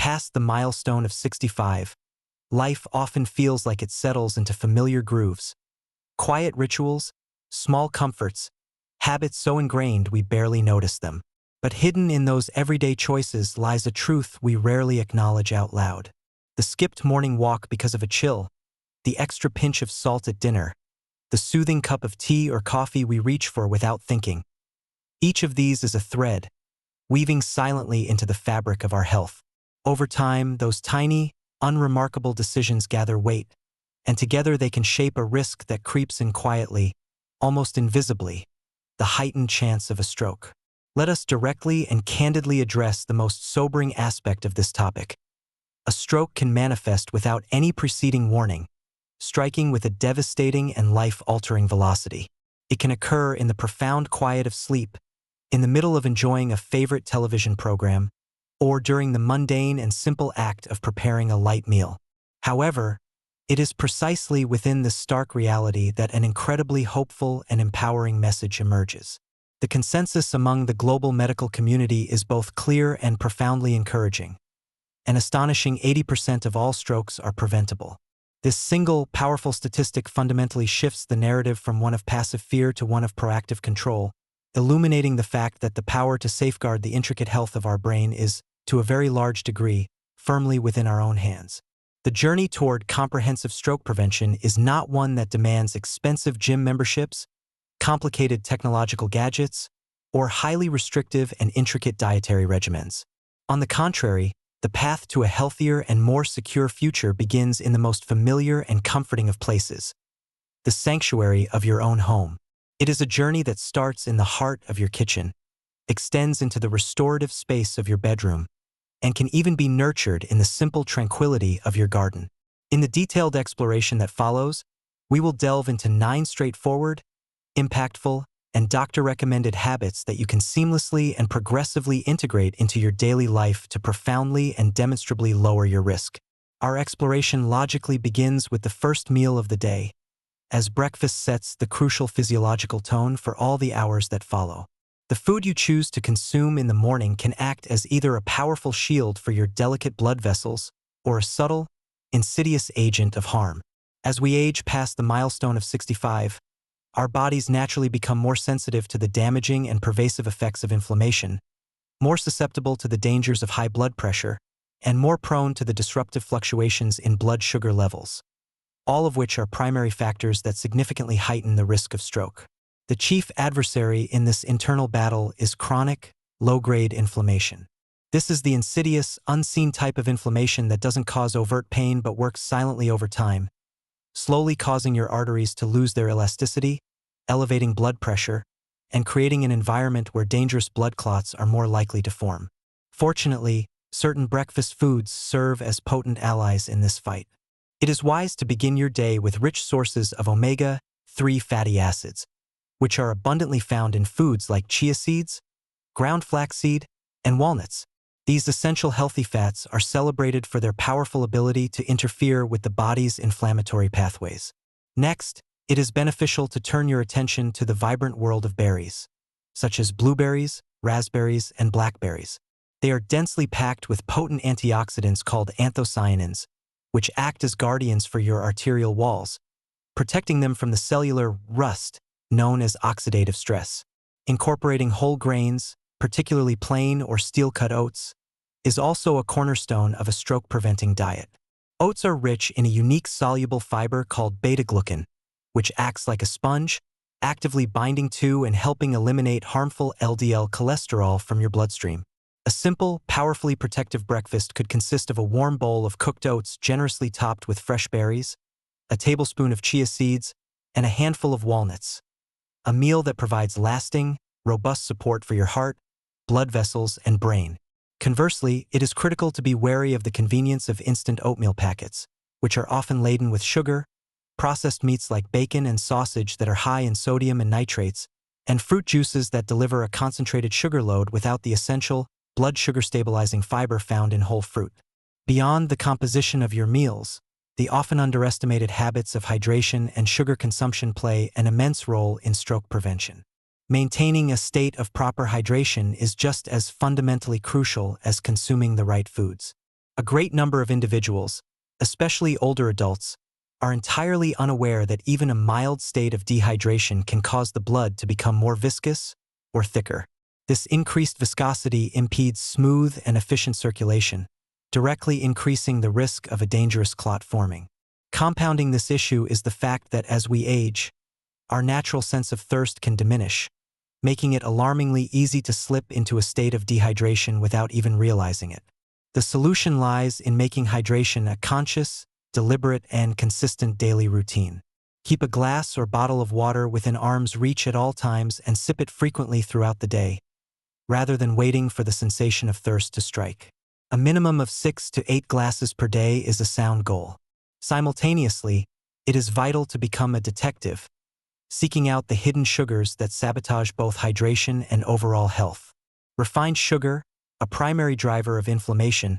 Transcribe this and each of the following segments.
past the milestone of 65, life often feels like it settles into familiar grooves. Quiet rituals, small comforts, habits so ingrained we barely notice them. But hidden in those everyday choices lies a truth we rarely acknowledge out loud. The skipped morning walk because of a chill, the extra pinch of salt at dinner, the soothing cup of tea or coffee we reach for without thinking. Each of these is a thread, weaving silently into the fabric of our health. Over time, those tiny, unremarkable decisions gather weight, and together they can shape a risk that creeps in quietly, almost invisibly, the heightened chance of a stroke. Let us directly and candidly address the most sobering aspect of this topic. A stroke can manifest without any preceding warning, striking with a devastating and life-altering velocity. It can occur in the profound quiet of sleep, in the middle of enjoying a favorite television program, or during the mundane and simple act of preparing a light meal. However, it is precisely within this stark reality that an incredibly hopeful and empowering message emerges. The consensus among the global medical community is both clear and profoundly encouraging. An astonishing 80% of all strokes are preventable. This single, powerful statistic fundamentally shifts the narrative from one of passive fear to one of proactive control, illuminating the fact that the power to safeguard the intricate health of our brain is, to a very large degree, firmly within our own hands. The journey toward comprehensive stroke prevention is not one that demands expensive gym memberships, complicated technological gadgets, or highly restrictive and intricate dietary regimens. On the contrary, the path to a healthier and more secure future begins in the most familiar and comforting of places, the sanctuary of your own home. It is a journey that starts in the heart of your kitchen, extends into the restorative space of your bedroom, and can even be nurtured in the simple tranquility of your garden. In the detailed exploration that follows, we will delve into 9 straightforward, impactful, and doctor-recommended habits that you can seamlessly and progressively integrate into your daily life to profoundly and demonstrably lower your risk. Our exploration logically begins with the first meal of the day, as breakfast sets the crucial physiological tone for all the hours that follow. The food you choose to consume in the morning can act as either a powerful shield for your delicate blood vessels or a subtle, insidious agent of harm. As we age past the milestone of 65, our bodies naturally become more sensitive to the damaging and pervasive effects of inflammation, more susceptible to the dangers of high blood pressure, and more prone to the disruptive fluctuations in blood sugar levels, all of which are primary factors that significantly heighten the risk of stroke. The chief adversary in this internal battle is chronic, low-grade inflammation. This is the insidious, unseen type of inflammation that doesn't cause overt pain but works silently over time, slowly causing your arteries to lose their elasticity, elevating blood pressure, and creating an environment where dangerous blood clots are more likely to form. Fortunately, certain breakfast foods serve as potent allies in this fight. It is wise to begin your day with rich sources of omega-3 fatty acids, which are abundantly found in foods like chia seeds, ground flaxseed, and walnuts. These essential healthy fats are celebrated for their powerful ability to interfere with the body's inflammatory pathways. Next, it is beneficial to turn your attention to the vibrant world of berries, such as blueberries, raspberries, and blackberries. They are densely packed with potent antioxidants called anthocyanins, which act as guardians for your arterial walls, protecting them from the cellular rust known as oxidative stress. Incorporating whole grains, particularly plain or steel-cut oats, is also a cornerstone of a stroke-preventing diet. Oats are rich in a unique soluble fiber called beta-glucan, which acts like a sponge, actively binding to and helping eliminate harmful LDL cholesterol from your bloodstream. A simple, powerfully protective breakfast could consist of a warm bowl of cooked oats generously topped with fresh berries, a tablespoon of chia seeds, and a handful of walnuts. A meal that provides lasting, robust support for your heart, blood vessels, and brain. Conversely, it is critical to be wary of the convenience of instant oatmeal packets, which are often laden with sugar, processed meats like bacon and sausage that are high in sodium and nitrates, and fruit juices that deliver a concentrated sugar load without the essential, blood sugar stabilizing fiber found in whole fruit. Beyond the composition of your meals, the often underestimated habits of hydration and sugar consumption play an immense role in stroke prevention. Maintaining a state of proper hydration is just as fundamentally crucial as consuming the right foods. A great number of individuals, especially older adults, are entirely unaware that even a mild state of dehydration can cause the blood to become more viscous or thicker. This increased viscosity impedes smooth and efficient circulation, directly increasing the risk of a dangerous clot forming. Compounding this issue is the fact that as we age, our natural sense of thirst can diminish, making it alarmingly easy to slip into a state of dehydration without even realizing it. The solution lies in making hydration a conscious, deliberate, and consistent daily routine. Keep a glass or bottle of water within arm's reach at all times and sip it frequently throughout the day, rather than waiting for the sensation of thirst to strike. A minimum of 6 to 8 glasses per day is a sound goal. Simultaneously, it is vital to become a detective, seeking out the hidden sugars that sabotage both hydration and overall health. Refined sugar, a primary driver of inflammation,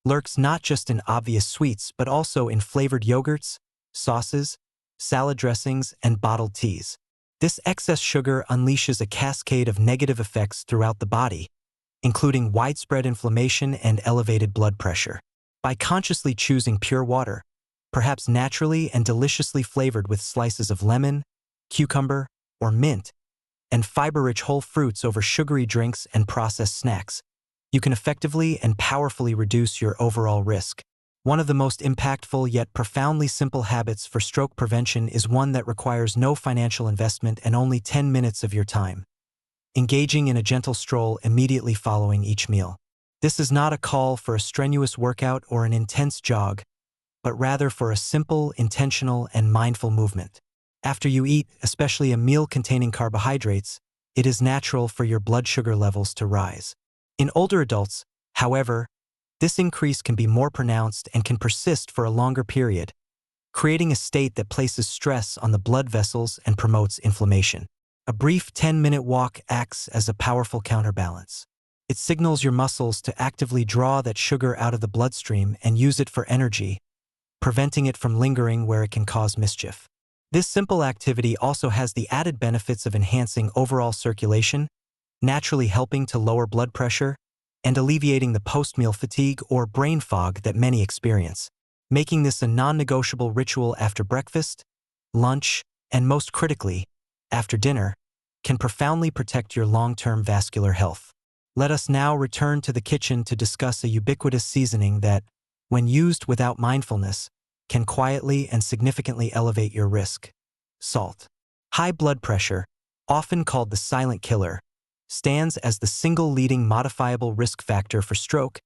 lurks not just in obvious sweets but also in flavored yogurts, sauces, salad dressings, and bottled teas. This excess sugar unleashes a cascade of negative effects throughout the body, including widespread inflammation and elevated blood pressure. By consciously choosing pure water, perhaps naturally and deliciously flavored with slices of lemon, cucumber, or mint, and fiber-rich whole fruits over sugary drinks and processed snacks, you can effectively and powerfully reduce your overall risk. One of the most impactful yet profoundly simple habits for stroke prevention is one that requires no financial investment and only 10 minutes of your time. Engaging in a gentle stroll immediately following each meal. This is not a call for a strenuous workout or an intense jog, but rather for a simple, intentional, and mindful movement. After you eat, especially a meal containing carbohydrates, it is natural for your blood sugar levels to rise. In older adults, however, this increase can be more pronounced and can persist for a longer period, creating a state that places stress on the blood vessels and promotes inflammation. A brief 10-minute walk acts as a powerful counterbalance. It signals your muscles to actively draw that sugar out of the bloodstream and use it for energy, preventing it from lingering where it can cause mischief. This simple activity also has the added benefits of enhancing overall circulation, naturally helping to lower blood pressure, and alleviating the post-meal fatigue or brain fog that many experience. Making this a non-negotiable ritual after breakfast, lunch, and most critically, after dinner, can profoundly protect your long-term vascular health. Let us now return to the kitchen to discuss a ubiquitous seasoning that, when used without mindfulness, can quietly and significantly elevate your risk. Salt. High blood pressure, often called the silent killer, stands as the single leading modifiable risk factor for stroke,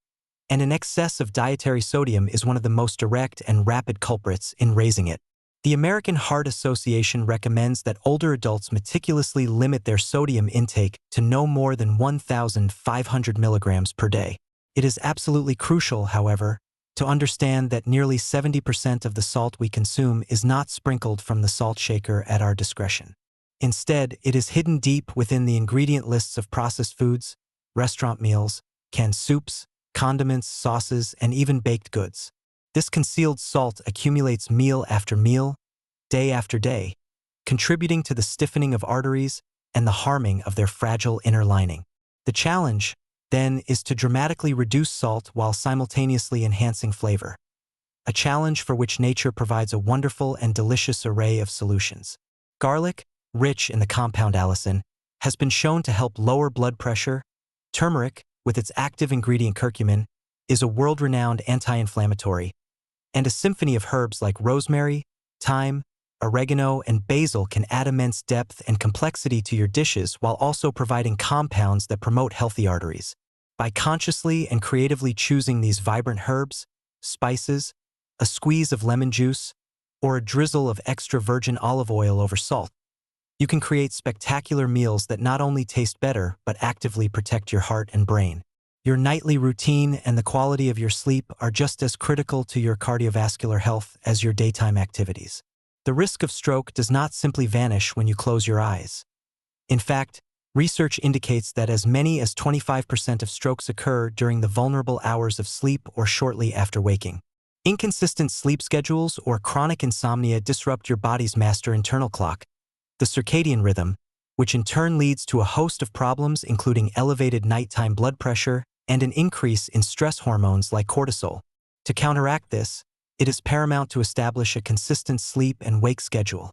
and an excess of dietary sodium is one of the most direct and rapid culprits in raising it. The American Heart Association recommends that older adults meticulously limit their sodium intake to no more than 1,500 milligrams per day. It is absolutely crucial, however, to understand that nearly 70% of the salt we consume is not sprinkled from the salt shaker at our discretion. Instead, it is hidden deep within the ingredient lists of processed foods, restaurant meals, canned soups, condiments, sauces, and even baked goods. This concealed salt accumulates meal after meal, day after day, contributing to the stiffening of arteries and the harming of their fragile inner lining. The challenge, then, is to dramatically reduce salt while simultaneously enhancing flavor. A challenge for which nature provides a wonderful and delicious array of solutions. Garlic, rich in the compound allicin, has been shown to help lower blood pressure. Turmeric, with its active ingredient curcumin, is a world-renowned anti-inflammatory, and a symphony of herbs like rosemary, thyme, oregano, and basil can add immense depth and complexity to your dishes while also providing compounds that promote healthy arteries. By consciously and creatively choosing these vibrant herbs, spices, a squeeze of lemon juice, or a drizzle of extra virgin olive oil over salt, you can create spectacular meals that not only taste better but actively protect your heart and brain. Your nightly routine and the quality of your sleep are just as critical to your cardiovascular health as your daytime activities. The risk of stroke does not simply vanish when you close your eyes. In fact, research indicates that as many as 25% of strokes occur during the vulnerable hours of sleep or shortly after waking. Inconsistent sleep schedules or chronic insomnia disrupt your body's master internal clock, the circadian rhythm, which in turn leads to a host of problems including elevated nighttime blood pressure and an increase in stress hormones like cortisol. To counteract this, it is paramount to establish a consistent sleep and wake schedule,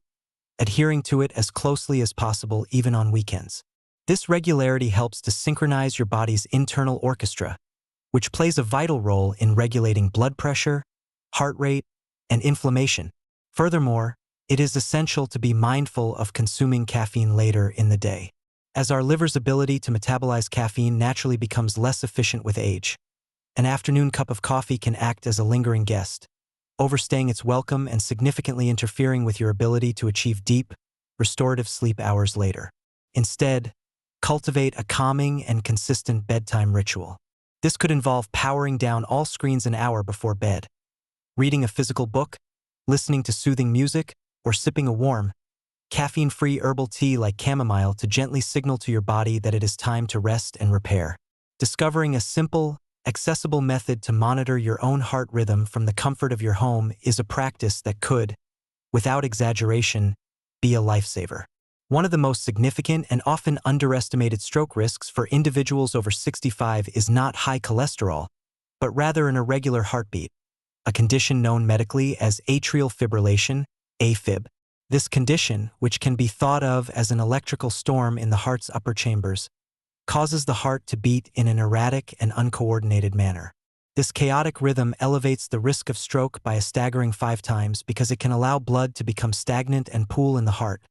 adhering to it as closely as possible even on weekends. This regularity helps to synchronize your body's internal orchestra, which plays a vital role in regulating blood pressure, heart rate, and inflammation. Furthermore, it is essential to be mindful of consuming caffeine later in the day, as our liver's ability to metabolize caffeine naturally becomes less efficient with age. An afternoon cup of coffee can act as a lingering guest, overstaying its welcome and significantly interfering with your ability to achieve deep, restorative sleep hours later. Instead, cultivate a calming and consistent bedtime ritual. This could involve powering down all screens an hour before bed, reading a physical book, listening to soothing music, or sipping a warm, caffeine-free herbal tea like chamomile to gently signal to your body that it is time to rest and repair. Discovering a simple, accessible method to monitor your own heart rhythm from the comfort of your home is a practice that could, without exaggeration, be a lifesaver. One of the most significant and often underestimated stroke risks for individuals over 65 is not high cholesterol, but rather an irregular heartbeat, a condition known medically as atrial fibrillation, AFib. This condition, which can be thought of as an electrical storm in the heart's upper chambers, causes the heart to beat in an erratic and uncoordinated manner. This chaotic rhythm elevates the risk of stroke by a staggering 5 times because it can allow blood to become stagnant and pool in the heart,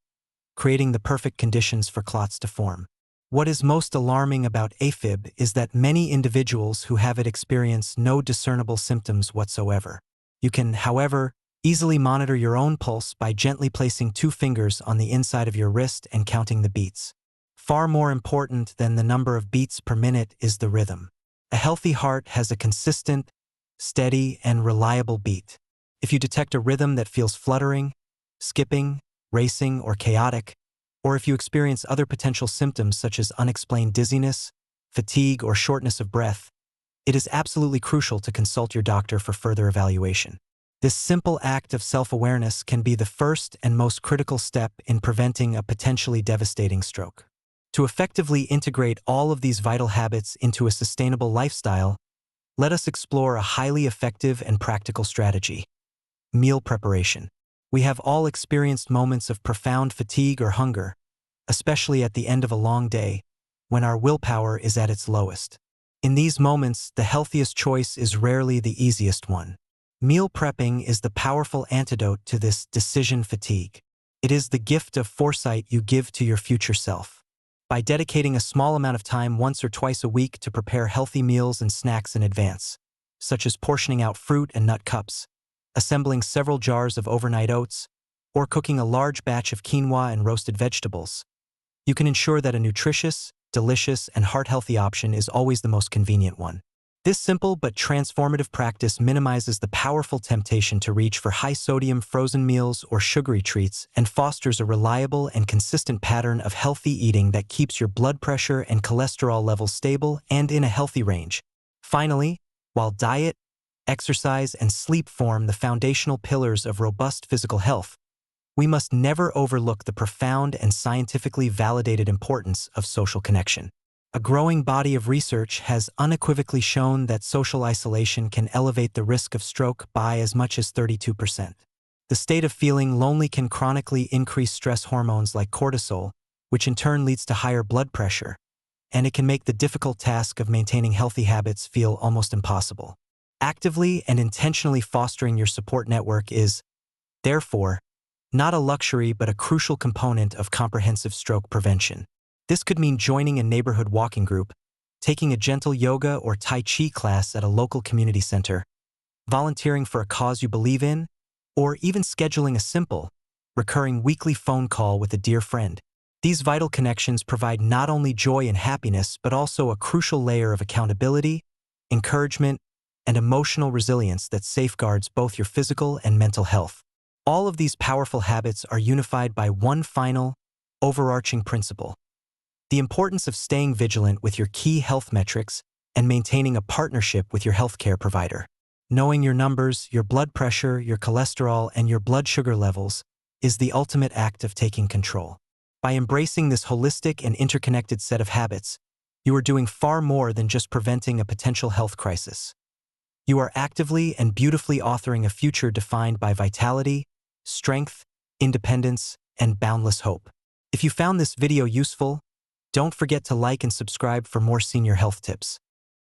creating the perfect conditions for clots to form. What is most alarming about AFib is that many individuals who have it experience no discernible symptoms whatsoever. You can, however, easily monitor your own pulse by gently placing 2 fingers on the inside of your wrist and counting the beats. Far more important than the number of beats per minute is the rhythm. A healthy heart has a consistent, steady, and reliable beat. If you detect a rhythm that feels fluttering, skipping, racing, or chaotic, or if you experience other potential symptoms such as unexplained dizziness, fatigue, or shortness of breath, it is absolutely crucial to consult your doctor for further evaluation. This simple act of self-awareness can be the first and most critical step in preventing a potentially devastating stroke. To effectively integrate all of these vital habits into a sustainable lifestyle, let us explore a highly effective and practical strategy: meal preparation. We have all experienced moments of profound fatigue or hunger, especially at the end of a long day, when our willpower is at its lowest. In these moments, the healthiest choice is rarely the easiest one. Meal prepping is the powerful antidote to this decision fatigue. It is the gift of foresight you give to your future self. By dedicating a small amount of time once or twice a week to prepare healthy meals and snacks in advance, such as portioning out fruit and nut cups, assembling several jars of overnight oats, or cooking a large batch of quinoa and roasted vegetables, you can ensure that a nutritious, delicious, and heart-healthy option is always the most convenient one. This simple but transformative practice minimizes the powerful temptation to reach for high-sodium frozen meals or sugary treats and fosters a reliable and consistent pattern of healthy eating that keeps your blood pressure and cholesterol levels stable and in a healthy range. Finally, while diet, exercise, and sleep form the foundational pillars of robust physical health, we must never overlook the profound and scientifically validated importance of social connection. A growing body of research has unequivocally shown that social isolation can elevate the risk of stroke by as much as 32%. The state of feeling lonely can chronically increase stress hormones like cortisol, which in turn leads to higher blood pressure, and it can make the difficult task of maintaining healthy habits feel almost impossible. Actively and intentionally fostering your support network is, therefore, not a luxury but a crucial component of comprehensive stroke prevention. This could mean joining a neighborhood walking group, taking a gentle yoga or Tai Chi class at a local community center, volunteering for a cause you believe in, or even scheduling a simple, recurring weekly phone call with a dear friend. These vital connections provide not only joy and happiness but also a crucial layer of accountability, encouragement, and emotional resilience that safeguards both your physical and mental health. All of these powerful habits are unified by one final, overarching principle: the importance of staying vigilant with your key health metrics and maintaining a partnership with your healthcare provider. Knowing your numbers, your blood pressure, your cholesterol, and your blood sugar levels is the ultimate act of taking control. By embracing this holistic and interconnected set of habits, you are doing far more than just preventing a potential health crisis. You are actively and beautifully authoring a future defined by vitality, strength, independence, and boundless hope. If you found this video useful, don't forget to like and subscribe for more senior health tips.